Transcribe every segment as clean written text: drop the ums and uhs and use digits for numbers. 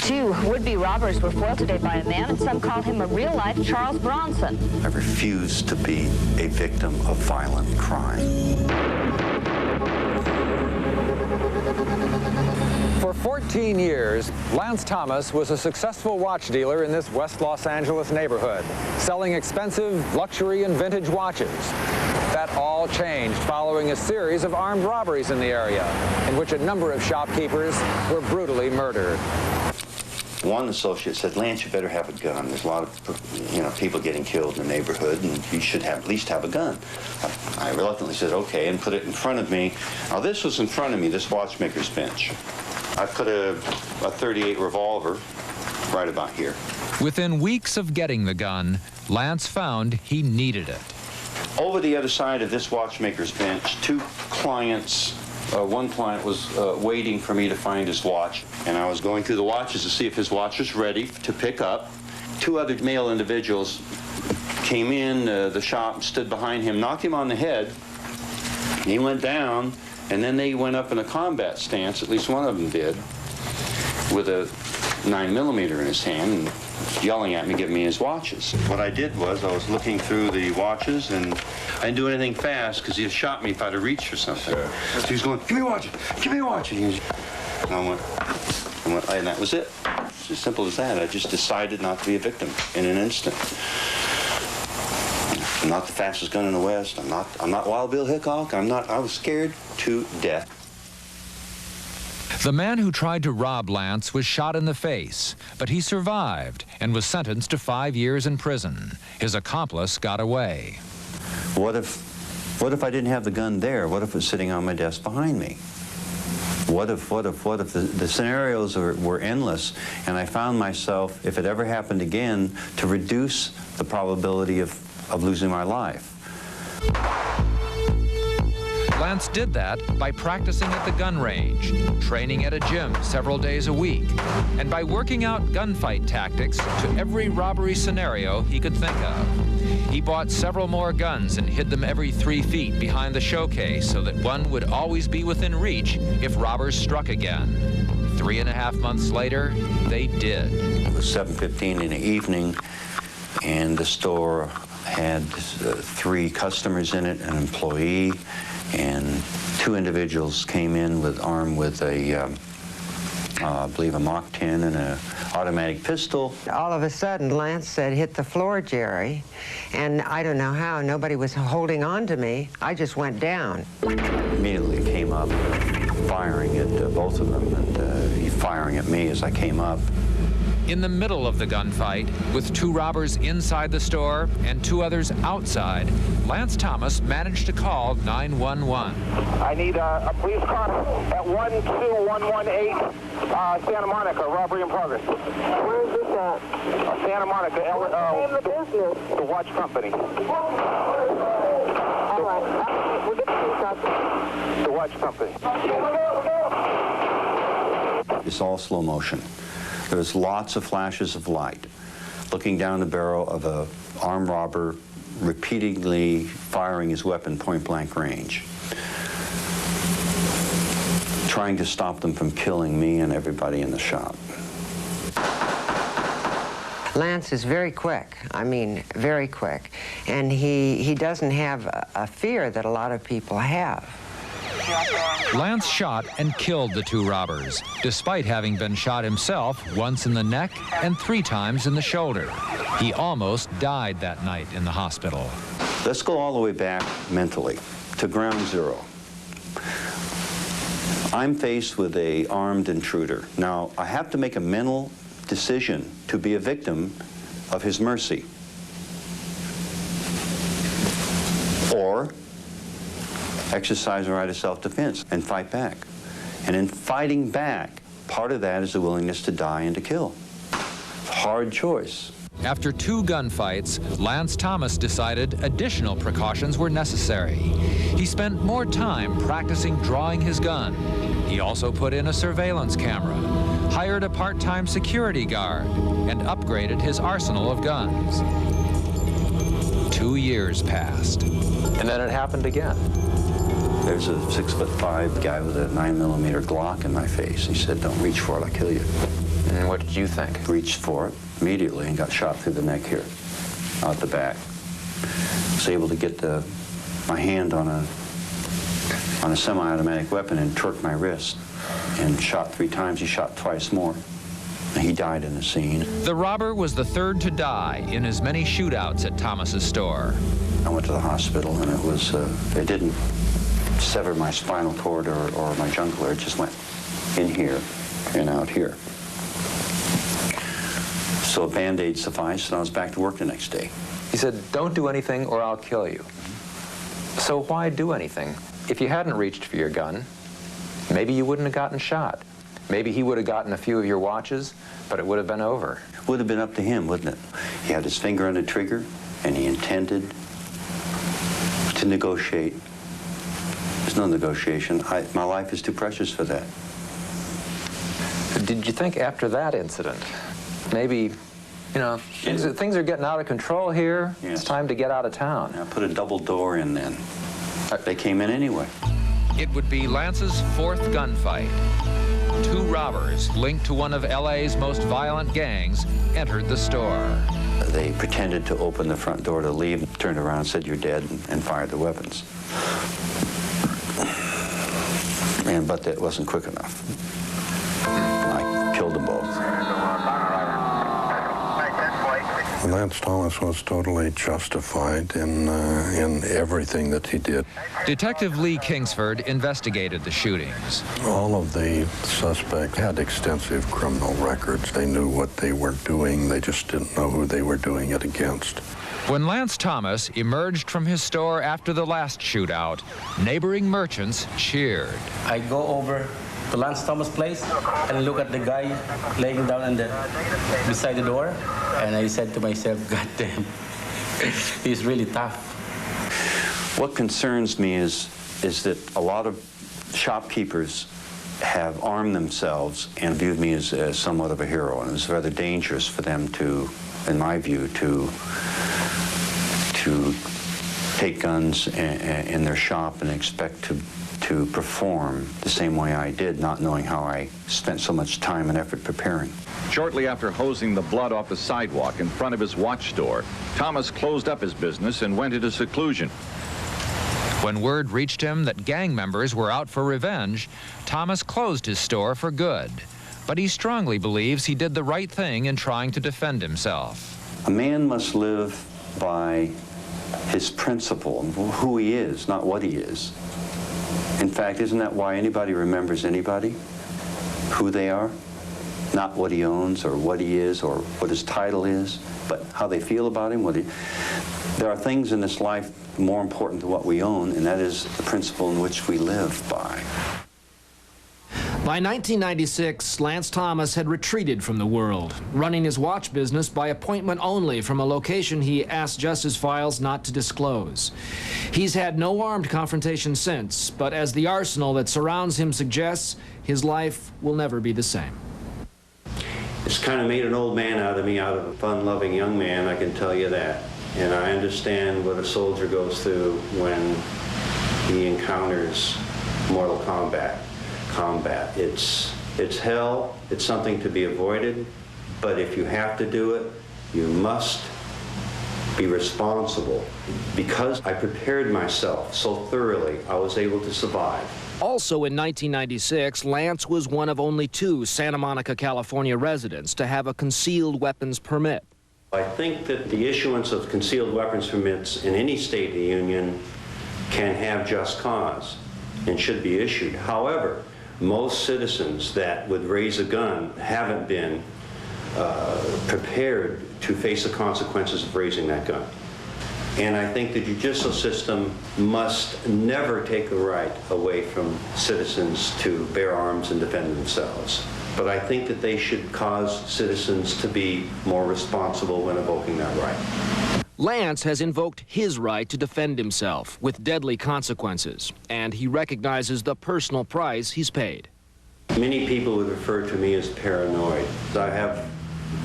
Two would-be robbers were foiled today by a man, and some called him a real-life Charles Bronson. I refuse to be a victim of violent crime. For 14 years, Lance Thomas was a successful watch dealer in this West Los Angeles neighborhood, selling expensive luxury and vintage watches. That all changed following a series of armed robberies in the area, in which a number of shopkeepers were brutally murdered. One associate said, "Lance, you better have a gun. There's a lot of, people getting killed in the neighborhood, and you should at least have a gun." I reluctantly said, "Okay," and put it in front of me. Now, this was in front of me, this watchmaker's bench. I put a .38 revolver right about here. Within weeks of getting the gun, Lance found he needed it. Over the other side of this watchmaker's bench, two clients. One client was waiting for me to find his watch, and I was going through the watches to see if his watch was ready to pick up. Two other male individuals came in the shop, stood behind him, knocked him on the head. He went down, and then they went up in a combat stance, at least one of them did, with a 9mm in his hand, and yelling at me, giving me his watches. What I did was I was looking through the watches, and I didn't do anything fast because he shot me if I'd have reached or something. Sure. So he was going, "Give me your watch, give me your watch." And I went, and that was it. It's as simple as that. I just decided not to be a victim in an instant. I'm not the fastest gun in the West. I'm not Wild Bill Hickok. I was scared to death. The man who tried to rob Lance was shot in the face, but he survived and was sentenced to 5 years in prison. His accomplice got away. What if I didn't have the gun there? What if it was sitting on my desk behind me? What if the scenarios were endless, and I found myself, if it ever happened again, to reduce the probability of losing my life. Lance did that by practicing at the gun range, training at a gym several days a week, and by working out gunfight tactics to every robbery scenario he could think of. He bought several more guns and hid them every 3 feet behind the showcase so that one would always be within reach if robbers struck again. 3.5 months later, they did. It was 7:15 in the evening, and the store had 3 customers in it, an employee, and 2 individuals came in armed with a, I believe a Mach 10 and an automatic pistol. All of a sudden, Lance said, "Hit the floor, Jerry." And I don't know how, nobody was holding on to me. I just went down. Immediately came up, firing at both of them, and he firing at me as I came up. In the middle of the gunfight, with 2 robbers inside the store and 2 others outside, Lance Thomas managed to call 911. I need a police car at 12118 Santa Monica, robbery in progress. Where is this at? Santa Monica, What's the name of the business? the watch company. All right. We'll get the police out. The watch company. It's all slow motion. There's lots of flashes of light, looking down the barrel of an armed robber, repeatedly firing his weapon point-blank range, trying to stop them from killing me and everybody in the shop. Lance is very quick. I mean, very quick. And he doesn't have a fear that a lot of people have. Lance shot and killed the 2 robbers, despite having been shot himself once in the neck and 3 times in the shoulder. He almost died that night in the hospital. Let's go all the way back mentally to ground zero. I'm faced with an armed intruder. Now, I have to make a mental decision to be a victim of his mercy. Or exercise the right of self-defense and fight back. And in fighting back, part of that is the willingness to die and to kill. Hard choice. After 2 gunfights, Lance Thomas decided additional precautions were necessary. He spent more time practicing drawing his gun. He also put in a surveillance camera, hired a part-time security guard, and upgraded his arsenal of guns. 2 years passed. And then it happened again. There's a 6'5" guy with a 9mm Glock in my face. He said, "Don't reach for it, I'll kill you." And what did you think? Reached for it immediately and got shot through the neck here, out the back. Was able to get my hand on a semi-automatic weapon and torqued my wrist and shot 3 times. He shot twice more. And he died in the scene. The robber was the third to die in as many shootouts at Thomas's store. I went to the hospital, and it was, they didn't sever my spinal cord or my jugular. It just went in here and out here. So a Band-Aid sufficed, and I was back to work the next day. He said, "Don't do anything or I'll kill you." So why do anything? If you hadn't reached for your gun, maybe you wouldn't have gotten shot. Maybe he would have gotten a few of your watches, but it would have been over. Would have been up to him, wouldn't it? He had his finger on the trigger, and he intended to negotiate. There's no negotiation. My life is too precious for that. Did you think after that incident, maybe, you know, things are getting out of control here. Yes. It's time to get out of town. I put a double door in then. They came in anyway. It would be Lance's 4th gunfight. 2 robbers linked to one of LA's most violent gangs entered the store. They pretended to open the front door to leave, turned around, said, "You're dead," and fired the weapons. But that wasn't quick enough. I killed them both. Lance Thomas was totally justified in everything that he did. Detective Lee Kingsford investigated the shootings. All of the suspects had extensive criminal records. They knew what they were doing. They just didn't know who they were doing it against. When Lance Thomas emerged from his store after the last shootout, neighboring merchants cheered. I go over to Lance Thomas' place and look at the guy laying down beside the door, and I said to myself, "God damn, he's really tough." What concerns me is that a lot of shopkeepers have armed themselves and viewed me as somewhat of a hero, and it's rather dangerous for them to, in my view, to take guns in their shop and expect to perform the same way I did, not knowing how I spent so much time and effort preparing. Shortly after hosing the blood off the sidewalk in front of his watch store, Thomas closed up his business and went into seclusion. When word reached him that gang members were out for revenge, Thomas closed his store for good. But he strongly believes he did the right thing in trying to defend himself. A man must live by his principle, who he is, not what he is. In fact, isn't that why anybody remembers anybody? Who they are? Not what he owns or what he is or what his title is, but how they feel about him. There are things in this life more important than what we own, and that is the principle in which we live by. By 1996, Lance Thomas had retreated from the world, running his watch business by appointment only from a location he asked Justice Files not to disclose. He's had no armed confrontation since, but as the arsenal that surrounds him suggests, his life will never be the same. It's kind of made an old man out of me, out of a fun-loving young man, I can tell you that. And I understand what a soldier goes through when he encounters mortal combat. It's hell, it's something to be avoided, but if you have to do it, you must be responsible. Because I prepared myself so thoroughly, I was able to survive. Also in 1996, Lance was one of only 2 Santa Monica, California residents to have a concealed weapons permit. I think that the issuance of concealed weapons permits in any state of the Union can have just cause and should be issued. However, most citizens that would raise a gun haven't been prepared to face the consequences of raising that gun. And I think the judicial system must never take the right away from citizens to bear arms and defend themselves. But I think that they should cause citizens to be more responsible when invoking that right. Lance has invoked his right to defend himself with deadly consequences, and he recognizes the personal price he's paid. Many people would refer to me as paranoid. I have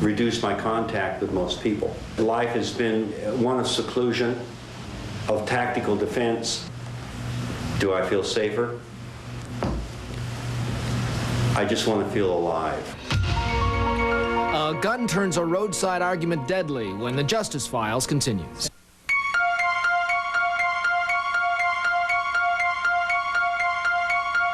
reduced my contact with most people. Life has been one of seclusion, of tactical defense. Do I feel safer? I just want to feel alive. gun turns a roadside argument deadly when the Justice Files continues.